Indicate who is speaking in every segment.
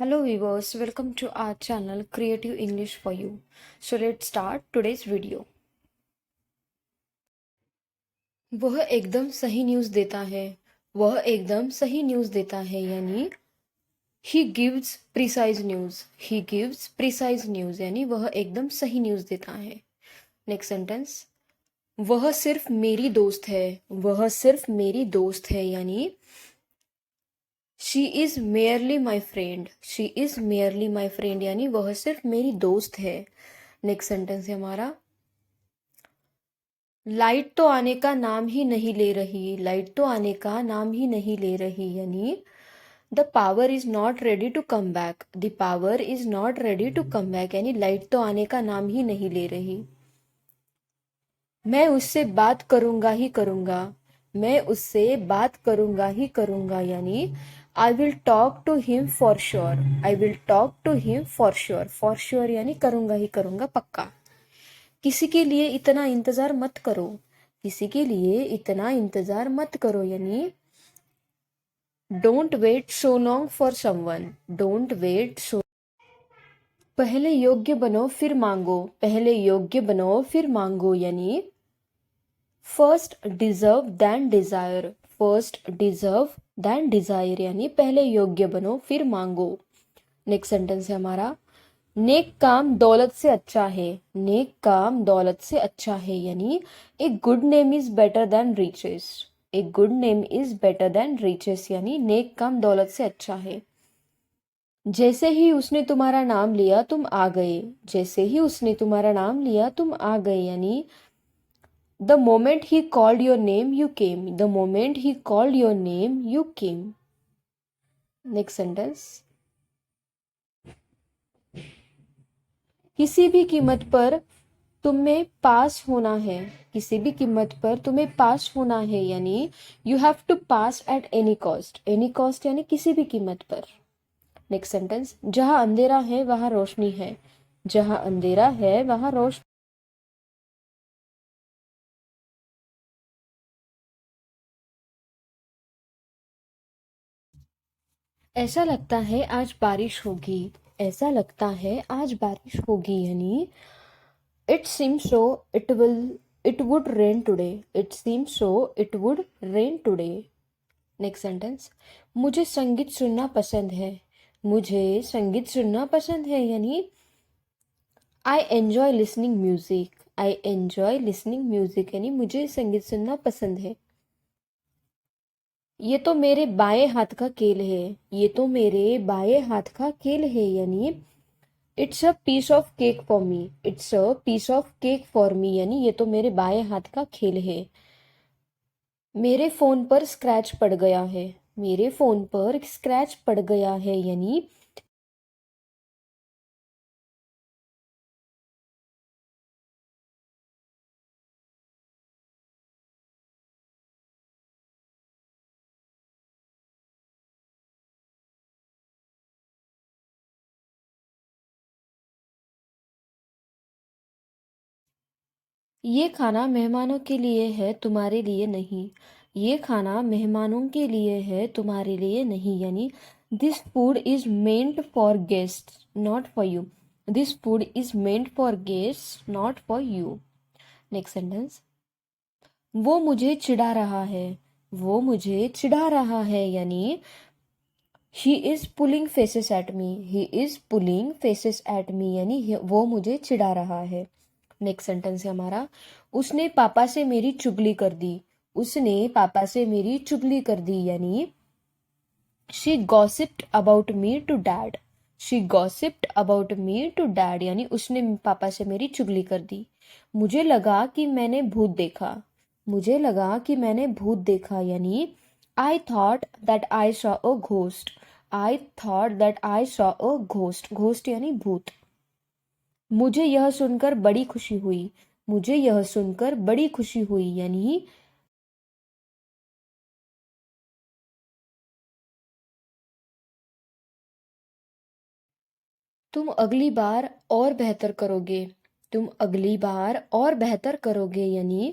Speaker 1: Hello viewers, welcome to our channel Creative English for You. So let's start today's video. वह एकदम सही news देता है। वह एकदम सही न्यूज़ देता है यानी he gives precise news. He gives precise news यानी वह एकदम सही न्यूज़ देता है। नेक्स्ट सेंटेंस, वह सिर्फ मेरी दोस्त है। वह सिर्फ मेरी दोस्त है यानी she is merely my friend. She is merely my friend यानी वह सिर्फ मेरी दोस्त है। नेक्स्ट सेंटेंस है हमारा, लाइट तो आने का नाम ही नहीं ले रही। लाइट तो आने का नाम ही नहीं ले रही यानी the power is not ready to come back. The power is not ready to come back यानी लाइट तो आने का नाम ही नहीं ले रही। मैं उससे बात करूंगा ही करूंगा। मैं उससे बात करूंगा ही करूंगा यानी I will talk to him for sure. I will talk to him for sure. For sure यानी करूंगा ही करूंगा, पक्का। किसी के लिए इतना इंतजार मत करो। किसी के लिए इतना इंतजार मत करो यानी don't wait so long for someone. Don't wait so. पहले योग्य बनो फिर मांगो। पहले योग्य बनो फिर मांगो यानी first deserve then desire. First deserve then desire यानी पहले योग्य बनो फिर मांगो। नेक्स्ट सेंटेंस है हमारा, नेक काम दौलत से अच्छा है। नेक काम दौलत से अच्छा है यानी a good name is better than riches. A good name is better than riches यानी नेक काम दौलत से अच्छा है। जैसे ही उसने तुम्हारा नाम लिया तुम आ गए। जैसे ही उसने तुम्हारा नाम लिया तुम आ गए यानी the moment he called your name you came. The moment he called your name you came. Next sentence, किसी भी कीमत पर तुम्हें पास होना है। किसी भी कीमत पर तुम्हें पास होना है यानी you have to pass at any cost. Any cost यानी किसी भी कीमत पर। नेक्स्ट सेंटेंस, जहां अंधेरा है वहां रोशनी है। जहां अंधेरा है वहां रोशनी। ऐसा लगता है आज बारिश होगी। ऐसा लगता है आज बारिश होगी यानी it seems so it would rain today. It seems so it would rain today. Next sentence, मुझे संगीत सुनना पसंद है। मुझे संगीत सुनना पसंद है यानी I enjoy listening music. I enjoy listening music यानी मुझे संगीत सुनना पसंद है। ये तो मेरे बाएं हाथ का खेल है। ये तो मेरे बाएं हाथ का खेल है यानी it's a piece of cake for me. It's a piece of cake for me यानी ये तो मेरे बाएं हाथ का खेल है। मेरे फोन पर स्क्रैच पड़ गया है। मेरे फोन पर स्क्रैच पड़ गया है यानी ये खाना मेहमानों के लिए है तुम्हारे लिए नहीं। ये खाना मेहमानों के लिए है तुम्हारे लिए नहीं यानी this food is meant for guest not for you. This food is meant for guest not for you. Next sentence, वो मुझे चिढ़ा रहा है। वो मुझे चिढ़ा रहा है यानी he is pulling faces at me. He is pulling faces at me यानी वो मुझे चिढ़ा रहा है। नेक्स्ट सेंटेंस है हमारा, उसने पापा से मेरी चुगली कर दी। उसने पापा से मेरी चुगली कर दी यानी she gossiped about me to dad. She gossiped about me to dad यानी उसने पापा से मेरी चुगली कर दी। मुझे लगा कि मैंने भूत देखा। मुझे लगा कि मैंने भूत देखा यानी I thought that I saw a ghost. I thought that I saw a ghost. Ghost यानी भूत। मुझे यह सुनकर बड़ी खुशी हुई। मुझे यह सुनकर बड़ी खुशी हुई यानी तुम अगली बार और बेहतर करोगे। तुम अगली बार और बेहतर करोगे यानी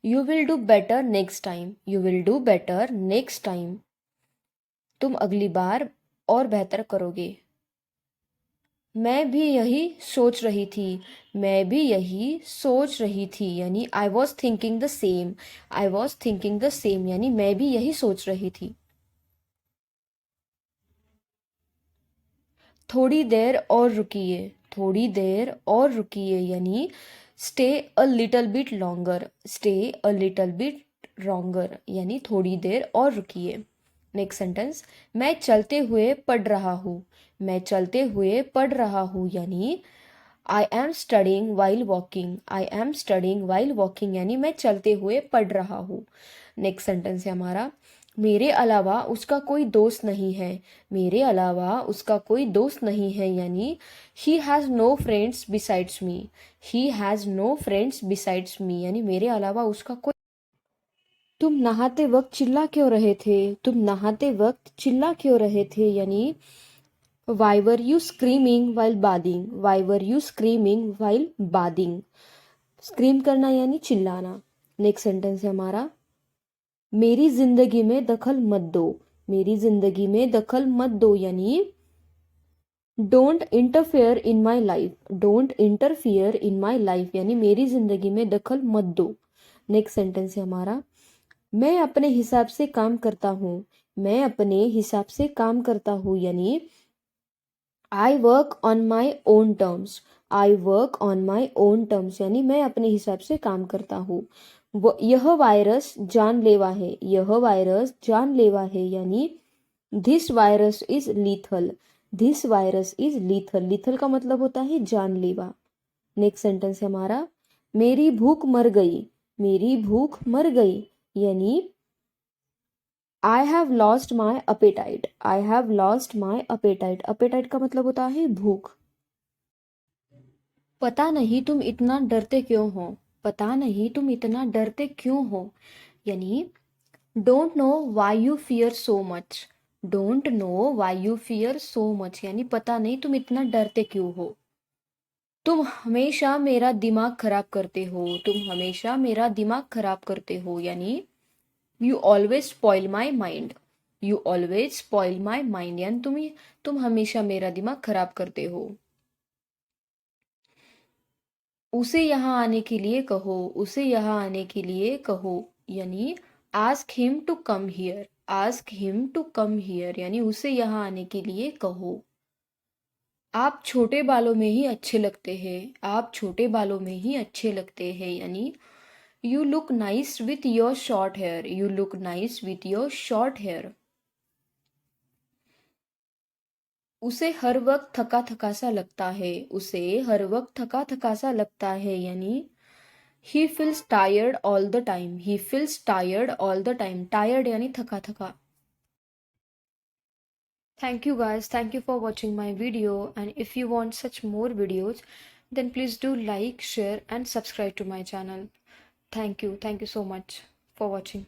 Speaker 1: you will do better next time. You will do better next time. तुम अगली बार और बेहतर करोगे। मैं भी यही सोच रही थी, मैं भी यही सोच रही थी यानी I was thinking the same, I was thinking the same यानी मैं भी यही सोच रही थी। थोड़ी देर और रुकिए, थोड़ी देर और रुकिए यानी stay a little bit longer, stay a little bit longer यानी थोड़ी देर और रुकिए। नेक्स्ट सेंटेंस, मैं चलते हुए पढ़ रहा हूँ, मैं चलते हुए पढ़ रहा हूँ यानी I am studying while walking, I am studying while walking यानी मैं चलते हुए पढ़ रहा हूँ। नेक्स्ट सेंटेंस है हमारा, मेरे अलावा उसका कोई दोस्त नहीं है, मेरे अलावा उसका कोई दोस्त नहीं है यानी he has no friends besides me, he has no friends besides me यानी मेरे अलावा उसका कोई। तुम नहाते वक्त चिल्ला क्यों रहे थे, तुम नहाते वक्त चिल्ला क्यों रहे थे यानी why were you screaming while bathing, why were you screaming while bathing, scream करना यानी चिल्लाना। नेक्स्ट सेंटेंस है हमारा, मेरी जिंदगी में दखल मत दो, मेरी जिंदगी में दखल मत दो यानी don't interfere in my life, don't interfere in my life यानी मेरी जिंदगी में दखल मत दो। नेक्स्ट सेंटेंस है हमारा, मैं अपने हिसाब से काम करता हूँ, मैं अपने हिसाब से काम करता हूँ यानी I work on my own terms, I work on my own terms यानी मैं अपने हिसाब से काम करता हूँ। यह वायरस जानलेवा है, यह वायरस जानलेवा है यानी this virus is lethal, this virus is lethal, lethal का मतलब होता है जानलेवा। नेक्स्ट सेंटेंस है हमारा, मेरी भूख मर गई, मेरी भूख मर गई यानी I have lost my appetite, I have lost my appetite, appetite का मतलब होता है भूख। पता नहीं तुम इतना डरते क्यों हो, पता नहीं तुम इतना डरते क्यों हो यानी don't know why you fear so much, don't know why you fear so much यानी पता नहीं तुम इतना डरते क्यों हो। तुम हमेशा मेरा दिमाग खराब करते हो, तुम हमेशा मेरा दिमाग खराब करते हो यानी you always spoil my mind, you always spoil my mind यानी तुम हमेशा मेरा दिमाग खराब करते हो। उसे यहाँ आने के लिए कहो, उसे यहाँ आने के लिए कहो यानी ask him to come here, ask him to come here यानी उसे यहाँ आने के लिए कहो। आप छोटे बालों में ही अच्छे लगते हैं, आप छोटे बालों में ही अच्छे लगते हैं यानी you look nice with your short hair, you look nice with your short hair. उसे हर वक्त थका थका सा लगता है, उसे हर वक्त थका थका सा लगता है यानी he feels tired all the time, he feels tired all the time, tired यानी थका थका। Thank you guys, thank you for watching my video, and if you want such more videos then please do like, share and subscribe to my channel. Thank you so much for watching.